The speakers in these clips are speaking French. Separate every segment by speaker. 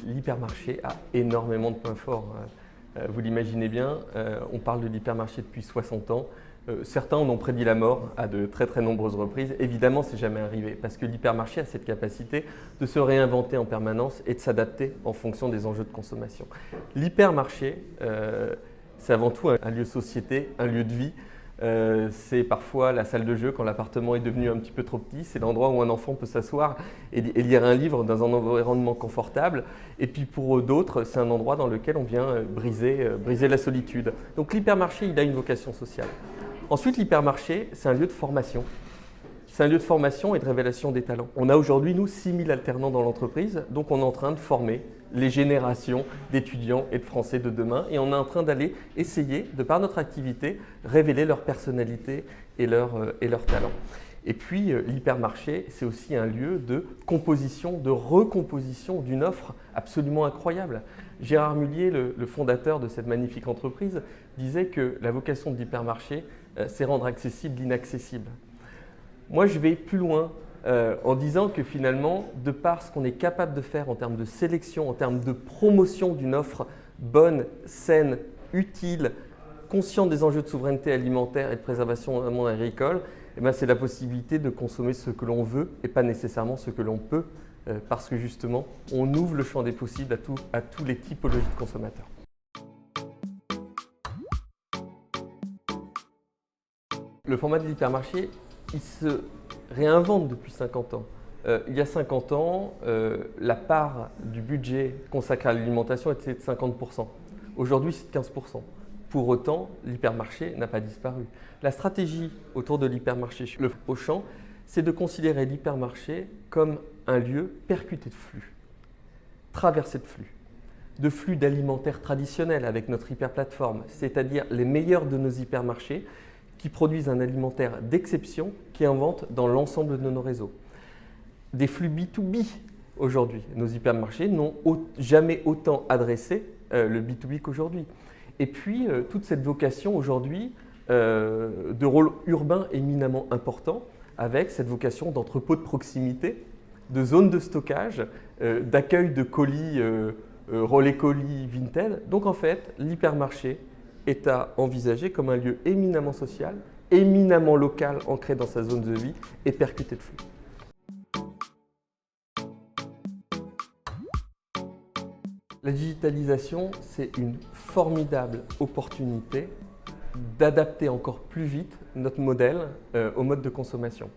Speaker 1: L'hypermarché a énormément de points forts. Vous l'imaginez bien, on parle de l'hypermarché depuis 60 ans. Certains en ont prédit la mort à de très nombreuses reprises. Évidemment, c'est jamais arrivé parce que l'hypermarché a cette capacité de se réinventer en permanence et de s'adapter en fonction des enjeux de consommation. L'hypermarché, c'est avant tout un lieu de société, un lieu de vie. C'est parfois la salle de jeu quand l'appartement est devenu un petit peu trop petit. C'est l'endroit où un enfant peut s'asseoir et lire un livre dans un environnement confortable. Et puis pour d'autres, c'est un endroit dans lequel on vient briser la solitude. Donc l'hypermarché, il a une vocation sociale. Ensuite, l'hypermarché, c'est un lieu de formation. C'est un lieu de formation et de révélation des talents. On a aujourd'hui, nous, 6000 alternants dans l'entreprise, donc on est en train de former les générations d'étudiants et de Français de demain et on est en train d'aller essayer, de par notre activité, révéler leur personnalité et leur talent. Et puis, l'hypermarché, c'est aussi un lieu de composition, de recomposition d'une offre absolument incroyable. Gérard Mullier, le fondateur de cette magnifique entreprise, disait que la vocation de l'hypermarché, c'est rendre accessible l'inaccessible. Moi, je vais plus loin en disant que finalement, de par ce qu'on est capable de faire en termes de sélection, en termes de promotion d'une offre bonne, saine, utile, consciente des enjeux de souveraineté alimentaire et de préservation du monde agricole, c'est la possibilité de consommer ce que l'on veut et pas nécessairement ce que l'on peut, parce que justement, on ouvre le champ des possibles à tous les typologies de consommateurs. Le format de l'hypermarché, il se réinvente depuis 50 ans. Il y a 50 ans, la part du budget consacré à l'alimentation était de 50%. Aujourd'hui, c'est de 15%. Pour autant, l'hypermarché n'a pas disparu. La stratégie autour de l'hypermarché chez le Auchan, c'est de considérer l'hypermarché comme un lieu percuté de flux, traversé de flux d'alimentaire traditionnel avec notre hyperplateforme, c'est-à-dire les meilleurs de nos hypermarchés qui produisent un alimentaire d'exception qui est en vente dans l'ensemble de nos réseaux. Des flux B2B aujourd'hui. Nos hypermarchés n'ont jamais autant adressé le B2B qu'aujourd'hui. Et puis, toute cette vocation aujourd'hui de rôle urbain éminemment important avec cette vocation d'entrepôt de proximité, de zone de stockage, d'accueil de colis, relais colis Vinted. Donc en fait, l'hypermarché est à envisager comme un lieu éminemment social, éminemment local, ancré dans sa zone de vie et percuté de flux. La digitalisation, c'est une formidable opportunité d'adapter encore plus vite notre modèle au mode de consommation.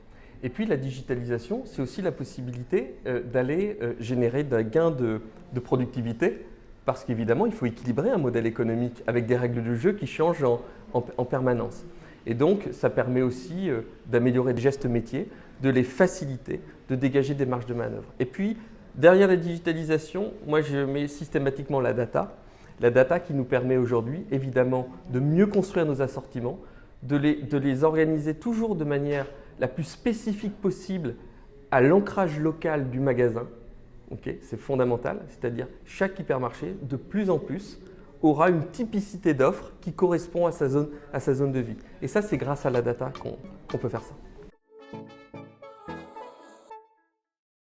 Speaker 1: Et puis la digitalisation, c'est aussi la possibilité d'aller générer des gains de productivité parce qu'évidemment, il faut équilibrer un modèle économique avec des règles de jeu qui changent en permanence. Et donc, ça permet aussi d'améliorer les gestes métiers, de les faciliter, de dégager des marges de manœuvre. Et puis, derrière la digitalisation, moi je mets systématiquement la data qui nous permet aujourd'hui évidemment de mieux construire nos assortiments, de les organiser toujours de manière la plus spécifique possible à l'ancrage local du magasin. Okay, c'est fondamental, c'est-à-dire chaque hypermarché de plus en plus aura une typicité d'offre qui correspond à sa zone de vie. Et ça, c'est grâce à la data qu'on peut faire ça.